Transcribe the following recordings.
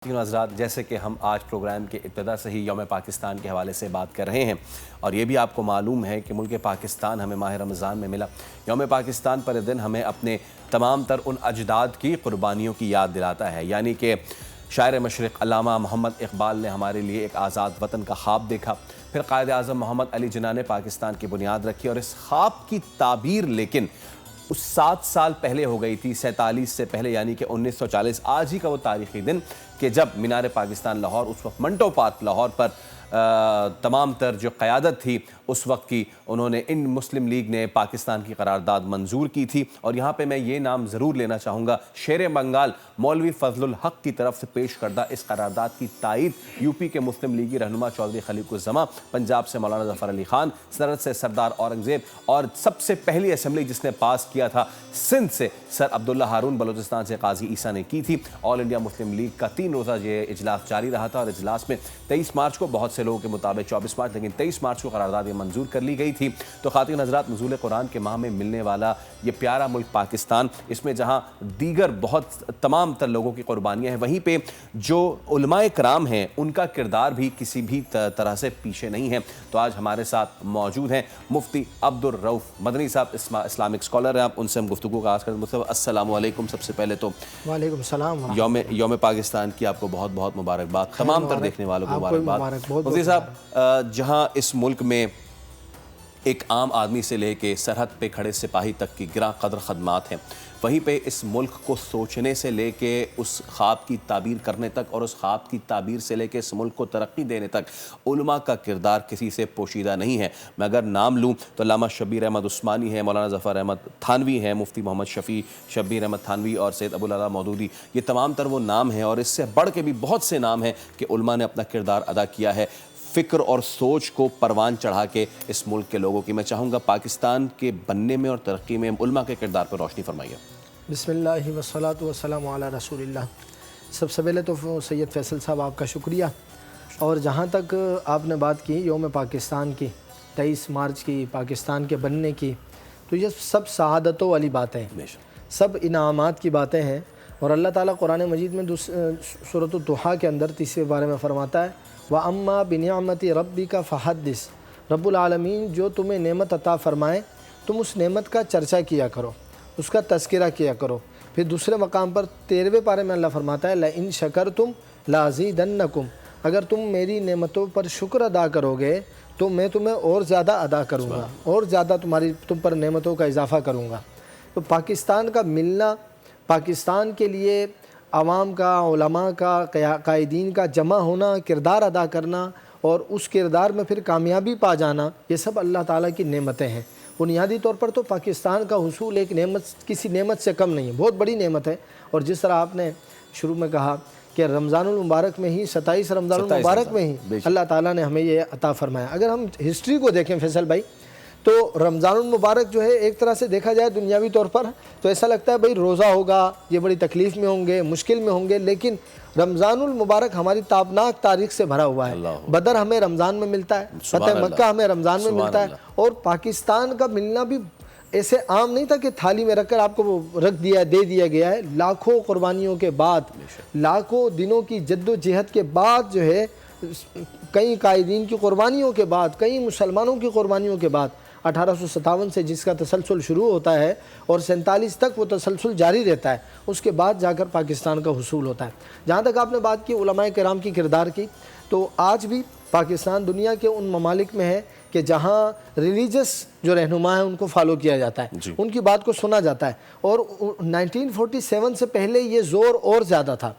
حضرات، جیسے کہ ہم آج پروگرام کے ابتدا سے ہی یوم پاکستان کے حوالے سے بات کر رہے ہیں اور یہ بھی آپ کو معلوم ہے کہ ملک پاکستان ہمیں ماہ رمضان میں ملا۔ یوم پاکستان پر دن ہمیں اپنے تمام تر ان اجداد کی قربانیوں کی یاد دلاتا ہے، یعنی کہ شاعر مشرق علامہ محمد اقبال نے ہمارے لیے ایک آزاد وطن کا خواب دیکھا، پھر قائد اعظم محمد علی جناح نے پاکستان کی بنیاد رکھی اور اس خواب کی تعبیر لیکن اس 7 سال پہلے ہو گئی تھی، 47 سے پہلے، یعنی کہ 1940۔ آج ہی کا وہ تاریخی دن کہ جب مینار پاکستان لاہور، اس وقت منٹو پارک لاہور پر تمام تر جو قیادت تھی اس وقت کی، انہوں نے ان مسلم لیگ نے پاکستان کی قرارداد منظور کی تھی۔ اور یہاں پہ میں یہ نام ضرور لینا چاہوں گا، شیر بنگال مولوی فضل الحق کی طرف سے پیش کردہ اس قرارداد کی تائید یو پی کے مسلم لیگی رہنما چودھری خلیق الزماں، پنجاب سے مولانا ظفر علی خان، سرحد سے سردار اورنگزیب، اور سب سے پہلی اسمبلی جس نے پاس کیا تھا سندھ سے سر عبداللہ ہارون، بلوچستان سے قاضی عیسیٰ نے کی تھی۔ آل انڈیا مسلم لیگ کا 3 روزہ یہ اجلاس جاری رہا تھا اور اجلاس میں 23 مارچ کو، بہت سے لوگوں کے مطابق 24 مارچ، لیکن 23 مارچ کو قرارداد یہ منظور کر لی گئی تھی۔ تو خواتین حضرات، نزول قرآن کے ماہ میں ملنے والا یہ پیارا ملک پاکستان، اس میں جہاں دیگر بہت تمام تر لوگوں کی قربانیاں ہیں، وہیں پہ جو علماء کرام ہیں ان کا کردار بھی کسی بھی طرح سے پیچھے نہیں ہے۔ تو آج ہمارے ساتھ موجود ہیں مفتی عبدالرؤف مدنی صاحب، اسلامک اسکالر ہیں، آپ ان سے ہم گفتگو کا آغاز کریں۔ مفتی السلام علیکم۔ سب سے پہلے تو وعلیکم السلام، یوم پاکستان کی آپ کو بہت بہت مبارکباد، تمام تر دیکھنے والوں کو مبارکباد۔ مفتی صاحب، جہاں اس ملک میں ایک عام آدمی سے لے کے سرحد پہ کھڑے سپاہی تک کی گراں قدر خدمات ہیں، وہیں پہ اس ملک کو سوچنے سے لے کے اس خواب کی تعبیر کرنے تک اور اس خواب کی تعبیر سے لے کے اس ملک کو ترقی دینے تک علماء کا کردار کسی سے پوشیدہ نہیں ہے۔ میں اگر نام لوں تو علامہ شبیر احمد عثمانی ہے، مولانا ظفر احمد تھانوی ہے، مفتی محمد شفیع شبیر احمد تھانوی اور سید ابوالعلا مودودی، یہ تمام تر وہ نام ہیں اور اس سے بڑھ کے بھی بہت سے نام ہیں کہ علماء نے اپنا کردار ادا کیا ہے فکر اور سوچ کو پروان چڑھا کے اس ملک کے لوگوں کی۔ میں چاہوں گا پاکستان کے بننے میں اور ترقی میں علماء کے کردار پر روشنی فرمائیے۔ بسم اللہ والصلاۃ والسلام علی رسول اللہ۔ سب سے پہلے تو سید فیصل صاحب آپ کا شکریہ، اور جہاں تک آپ نے بات کی یوم پاکستان کی، 23 مارچ کی، پاکستان کے بننے کی، تو یہ سب سعادتوں والی باتیں ہیں، سب انعامات کی باتیں ہیں۔ اور اللہ تعالیٰ قرآن مجید میں سورۃ الضحیٰ کے اندر 30ویں بارے میں فرماتا ہے، وَأَمَّا بِنِعْمَةِ رَبِّكَ فَحَدِّثْ۔ رب العالمین جو تمہیں نعمت عطا فرمائے تم اس نعمت کا چرچا کیا کرو، اس کا تذکرہ کیا کرو۔ پھر دوسرے مقام پر 13ویں پارے میں اللہ فرماتا ہے، لَإِن شَكَرْتُمْ لَأَزِيدَنَّكُمْ، اگر تم میری نعمتوں پر شکر ادا کرو گے تو میں تمہیں اور زیادہ ادا کروں گا، اور زیادہ تم پر نعمتوں کا اضافہ کروں گا۔ تو پاکستان کا ملنا، پاکستان کے لیے عوام کا، علماء کا، قائدین کا جمع ہونا، کردار ادا کرنا اور اس کردار میں پھر کامیابی پا جانا، یہ سب اللہ تعالیٰ کی نعمتیں ہیں۔ بنیادی طور پر تو پاکستان کا حصول ایک نعمت، کسی نعمت سے کم نہیں ہے، بہت بڑی نعمت ہے۔ اور جس طرح آپ نے شروع میں کہا کہ رمضان المبارک میں ہی، 27 رمضان المبارک میں ہی اللہ تعالیٰ نے ہمیں یہ عطا فرمایا۔ اگر ہم ہسٹری کو دیکھیں فیصل بھائی، تو رمضان المبارک جو ہے ایک طرح سے دیکھا جائے دنیاوی طور پر تو ایسا لگتا ہے بھائی روزہ ہوگا، یہ بڑی تکلیف میں ہوں گے، مشکل میں ہوں گے، لیکن رمضان المبارک ہماری تابناک تاریخ سے بھرا ہوا ہے۔ بدر ہمیں رمضان میں ملتا ہے، فتح مکہ ہمیں رمضان میں ملتا ہے، اور پاکستان کا ملنا بھی ایسے عام نہیں تھا کہ تھالی میں رکھ کر آپ کو وہ رکھ دیا، دے دیا گیا ہے۔ لاکھوں قربانیوں کے بعد، لاکھوں دنوں کی جد و جہد کے بعد جو ہے، کئی قائدین کی قربانیوں کے بعد، کئی مسلمانوں کی قربانیوں کے بعد، 1857 سے جس کا تسلسل شروع ہوتا ہے اور 47 تک وہ تسلسل جاری رہتا ہے، اس کے بعد جا کر پاکستان کا حصول ہوتا ہے۔ جہاں تک آپ نے بات کی علماء کرام کی کردار کی، تو آج بھی پاکستان دنیا کے ان ممالک میں ہے کہ جہاں ریلیجس جو رہنما ہیں ان کو فالو کیا جاتا ہے، ان کی بات کو سنا جاتا ہے۔ اور 1947 سے پہلے یہ زور اور زیادہ تھا،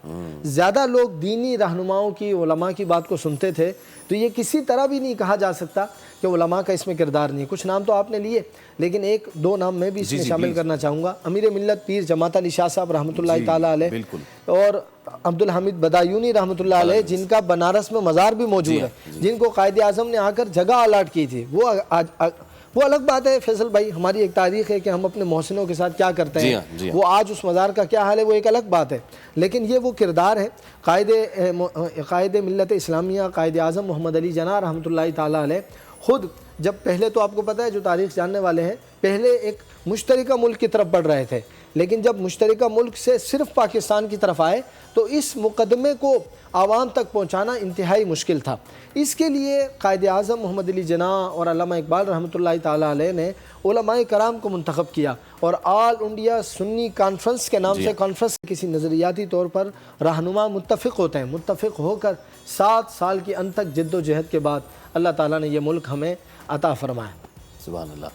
زیادہ لوگ دینی رہنماؤں کی، علماء کی بات کو سنتے تھے۔ تو یہ کسی طرح بھی نہیں کہا جا سکتا کہ علماء کا اس میں کردار نہیں۔ کچھ نام تو آپ نے لیے، لیکن ایک دو نام میں بھی اس میں شامل کرنا چاہوں گا۔ امیر ملت پیر جماعت علی شاہ صاحب رحمۃ اللہ تعالیٰ علیہ، اور عبدالحمید بدایونی رحمۃ اللہ علیہ، جن کا بنارس میں مزار بھی موجود ہے، جن کو قائد اعظم نے آ کر جگہ الاٹ کی تھی۔ وہ الگ بات ہے فیصل بھائی، ہماری ایک تاریخ ہے کہ ہم اپنے محسنوں کے ساتھ کیا کرتے ہیں، وہ آج اس مزار کا کیا حال ہے وہ ایک الگ بات ہے، لیکن یہ وہ کردار ہے۔ قائد ملت اسلامیہ قائد اعظم محمد علی جناح رحمۃ اللہ تعالیٰ علیہ خود، جب پہلے تو آپ کو پتہ ہے جو تاریخ جاننے والے ہیں، پہلے ایک مشترکہ ملک کی طرف بڑھ رہے تھے، لیکن جب مشترکہ ملک سے صرف پاکستان کی طرف آئے تو اس مقدمے کو عوام تک پہنچانا انتہائی مشکل تھا۔ اس کے لیے قائد اعظم محمد علی جناح اور علامہ اقبال رحمۃ اللہ تعالیٰ علیہ نے علماء کرام کو منتخب کیا اور آل انڈیا سنی کانفرنس کے نام سے کانفرنس کسی نظریاتی طور پر رہنما متفق ہوتے ہیں، متفق ہو کر 7 سال کی ان تک جد و جہد کے بعد اللہ تعالیٰ نے یہ ملک ہمیں عطا فرمایا۔ سبحان اللہ۔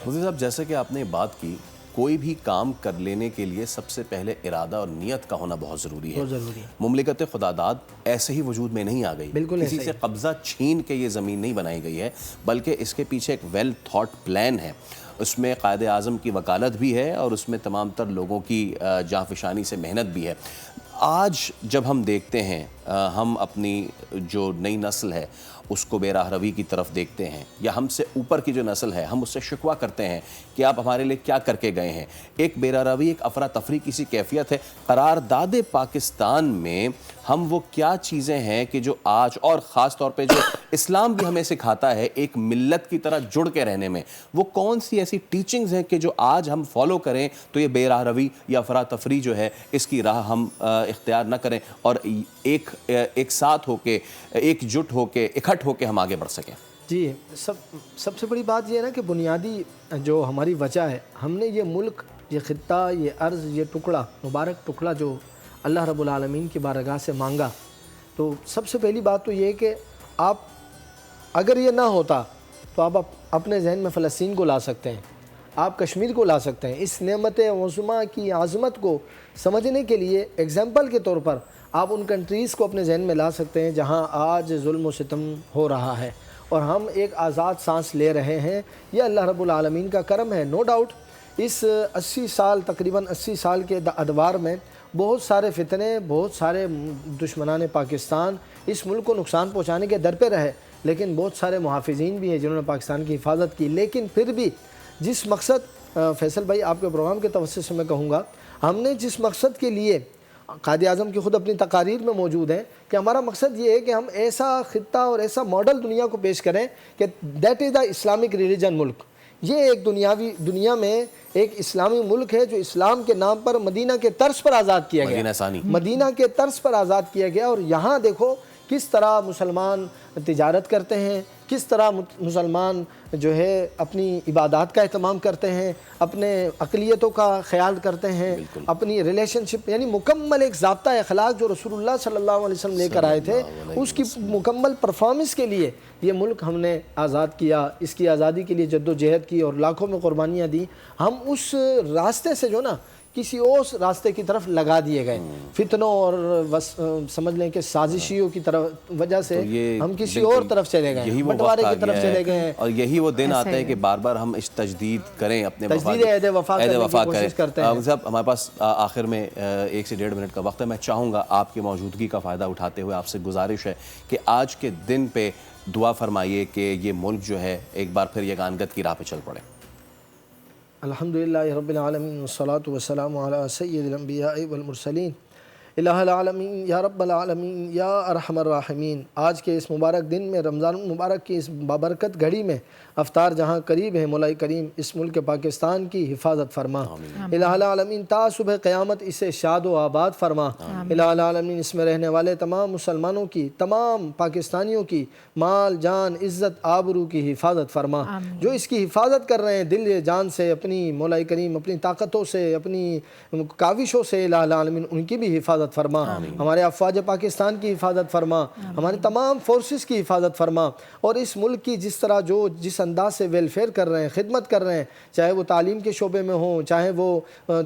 مفتی صاحب، جیسے کہ آپ نے بات کی، کوئی بھی کام کر لینے کے لیے سب سے پہلے ارادہ اور نیت کا ہونا بہت ضروری ہے۔ مملکت خداداد ایسے ہی وجود میں نہیں آ گئی، کسی سے قبضہ چھین کے یہ زمین نہیں بنائی گئی ہے، بلکہ اس کے پیچھے ایک ویل تھاٹ پلان ہے۔ اس میں قائد اعظم کی وکالت بھی ہے اور اس میں تمام تر لوگوں کی جانفشانی سے محنت بھی ہے۔ آج جب ہم دیکھتے ہیں، ہم اپنی جو نئی نسل ہے اس کو بے راہ روی کی طرف دیکھتے ہیں، یا ہم سے اوپر کی جو نسل ہے ہم اس سے شکوہ کرتے ہیں کہ آپ ہمارے لیے کیا کر کے گئے ہیں۔ ایک بے راہ روی، ایک افراتفری کی سی کیفیت ہے۔ قرارداد پاکستان میں ہم وہ کیا چیزیں ہیں کہ جو آج، اور خاص طور پہ جو اسلام بھی ہمیں سکھاتا ہے ایک ملت کی طرح جڑ کے رہنے میں، وہ کون سی ایسی ٹیچنگز ہیں کہ جو آج ہم فالو کریں تو یہ بے راہ روی یا افراتفری جو ہے اس کی راہ ہم اختیار نہ کریں اور ایک ساتھ ہو کے، ایک جٹ ہو کے، اکٹھ ہو کے ہم آگے بڑھ سکیں؟ جی، سب سے بڑی بات یہ ہے نا کہ بنیادی جو ہماری وجہ ہے، ہم نے یہ ملک، یہ خطہ، یہ ارض، یہ ٹکڑا، مبارک ٹکڑا جو اللہ رب العالمین کی بارگاہ سے مانگا، تو سب سے پہلی بات تو یہ ہے کہ آپ اگر یہ نہ ہوتا تو آپ اپنے ذہن میں فلسطین کو لا سکتے ہیں، آپ کشمیر کو لا سکتے ہیں۔ اس نعمت عظمیٰ کی عظمت کو سمجھنے کے لیے ایگزامپل کے طور پر آپ ان کنٹریز کو اپنے ذہن میں لا سکتے ہیں جہاں آج ظلم و ستم ہو رہا ہے اور ہم ایک آزاد سانس لے رہے ہیں۔ یہ اللہ رب العالمین کا کرم ہے، نو ڈاؤٹ۔ اس 80 سال، تقریباً 80 سال کے ادوار میں بہت سارے فتنے، بہت سارے دشمنان پاکستان اس ملک کو نقصان پہنچانے کے در پہ رہے، لیکن بہت سارے محافظین بھی ہیں جنہوں نے پاکستان کی حفاظت کی۔ لیکن پھر بھی جس مقصد، فیصل بھائی آپ کے پروگرام کے توسط سے میں کہوں گا، ہم نے جس مقصد کے لیے، قائد اعظم کی خود اپنی تقاریر میں موجود ہیں کہ ہمارا مقصد یہ ہے کہ ہم ایسا خطہ اور ایسا ماڈل دنیا کو پیش کریں کہ that is the Islamic religion ملک۔ یہ ایک دنیا میں ایک اسلامی ملک ہے جو اسلام کے نام پر مدینہ کے طرز پر آزاد کیا گیا، مدینہ کے طرز پر آزاد کیا گیا۔ اور یہاں دیکھو کس طرح مسلمان تجارت کرتے ہیں، کس طرح مسلمان جو ہے اپنی عبادات کا اہتمام کرتے ہیں، اپنے اقلیتوں کا خیال کرتے ہیں، اپنی ریلیشن شپ، یعنی مکمل ایک ضابطہ اخلاق جو رسول اللہ صلی اللہ علیہ وسلم لے کر آئے تھے، اس کی مکمل پرفارمنس کے لیے یہ ملک ہم نے آزاد کیا، اس کی آزادی کے لیے جد و جہد کی اور لاکھوں میں قربانیاں دی۔ ہم اس راستے سے جو نا کسی اور راستے کی طرف لگا دیے گئے، فتنوں اور سمجھ لیں کہ سازشیوں کی طرف وجہ سے ہم کسی اور طرف چلے گئے، بٹوارے کی طرف چلے گئے ہیں۔ اور یہی وہ دن آتا ہے کہ بار بار ہم اس تجدید کریں، اپنے تجدید عہد وفا کرنے کی کوشش کرتے ہیں۔ صاحب، ہمارے پاس آخر میں 1 سے 1.5 منٹ کا وقت ہے۔ میں چاہوں گا آپ کی موجودگی کا فائدہ اٹھاتے ہوئے آپ سے گزارش ہے کہ آج کے دن پہ دعا فرمائیے کہ یہ ملک جو ہے ایک بار پھر یگانگت کی راہ پہ چل پڑے۔ الحمدللہ رب العالمین والصلاة والسلام علی سید الانبیاء والمرسلین، الہ العالمین یا رب العالمین یا ارحم الراحمین۔ آج کے اس مبارک دن میں، رمضان المبارک کی اس بابرکت گھڑی میں، افطار جہاں قریب ہے، مولا کریم اس ملک پاکستان کی حفاظت فرما، الہ العالمین تا صبح قیامت اسے شاد و آباد فرما، الہ العالمین اس میں رہنے والے تمام مسلمانوں کی، تمام پاکستانیوں کی مال جان عزت آبرو کی حفاظت فرما، جو اس کی حفاظت کر رہے ہیں دل جان سے، اپنی مولا کریم اپنی طاقتوں سے، اپنی کاوشوں سے، الہ العالمین ان کی بھی حفاظت فرما، ہمارے افواج پاکستان کی حفاظت فرما، ہمارے تمام فورسز کی حفاظت فرما، اور اس ملک کی جس طرح جو جس انداز سے ویلفیئر کر رہے ہیں، خدمت کر رہے ہیں، چاہے وہ تعلیم کے شعبے میں ہوں، چاہے وہ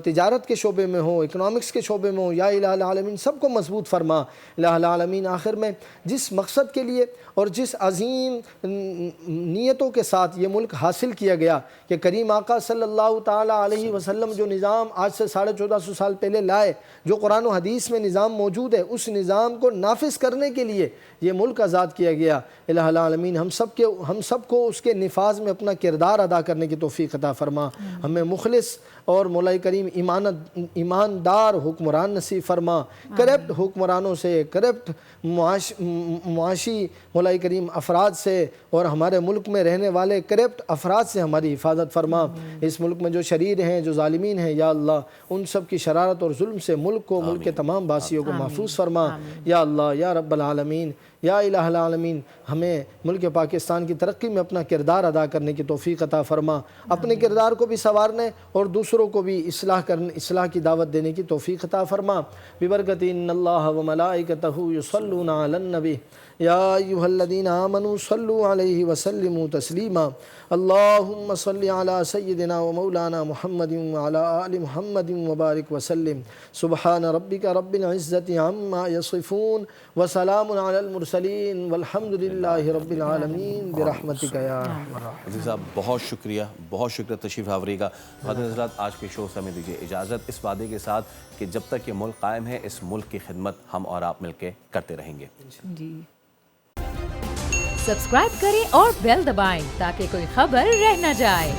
تجارت کے شعبے میں ہوں، اکنامکس کے شعبے میں ہوں، یا الہ العالمین سب کو مضبوط فرما۔ الہ العالمین آخر میں جس مقصد کے لیے اور جس عظیم نیتوں کے ساتھ یہ ملک حاصل کیا گیا کہ کریم آقا صلی اللہ تعالیٰ علیہ وسلم جو نظام آج سے 1450 سال پہلے لائے، جو قرآن و حدیث جس میں نظام موجود ہے اس نظام کو نافذ کرنے کے لیے یہ ملک آزاد کیا گیا۔ الہ العالمین ہم سب کو اس کے نفاذ میں اپنا کردار ادا کرنے کی توفیق عطا فرما، ہمیں مخلص اور مولا کریم ایماندار حکمران نصیب فرما، کرپٹ حکمرانوں سے، کرپٹ معاشی مولا کریم افراد سے اور ہمارے ملک میں رہنے والے کرپٹ افراد سے ہماری حفاظت فرما۔ اس ملک میں جو شریر ہیں، جو ظالمین ہیں، یا اللہ ان سب کی شرارت اور ظلم سے ملک کو، ملک کے تمام باسیوں کو محفوظ فرما یا اللہ یا رب العالمین یا الہ العالمین۔ ہمیں ملک پاکستان کی ترقی میں اپنا کردار ادا کرنے کی توفیق عطا فرما، اپنے کردار کو بھی سنوارنے اور دوسروں کو بھی اصلاح کی دعوت دینے کی توفیق عطا فرما۔ ببرکت ان اللہ وملائکتہ یصلون علی النبی یا ایھا الذین آمنوا صلوا علیہ وسلموا تسلیما۔ اللہم صل علی سیدنا و مولانا محمد وعلی آل محمد وبارک وسلم۔ سبحان ربک رب العزت عما یصفون وسلام علی المرسلین والحمد للہ رب العالمین برحمتک یا ارحم الراحمین۔ عزیز صاحب بہت شکریہ تشریف آوری کا۔ حضرت حضرات آج کے شو سے ہمیں دیجیے اجازت، اس وعدے کے ساتھ کہ جب تک یہ ملک قائم ہے اس ملک کی خدمت ہم اور آپ مل کے کرتے رہیں گے۔ جی سبسکرائب کریں اور بیل دبائیں تاکہ کوئی خبر رہ نہ جائے۔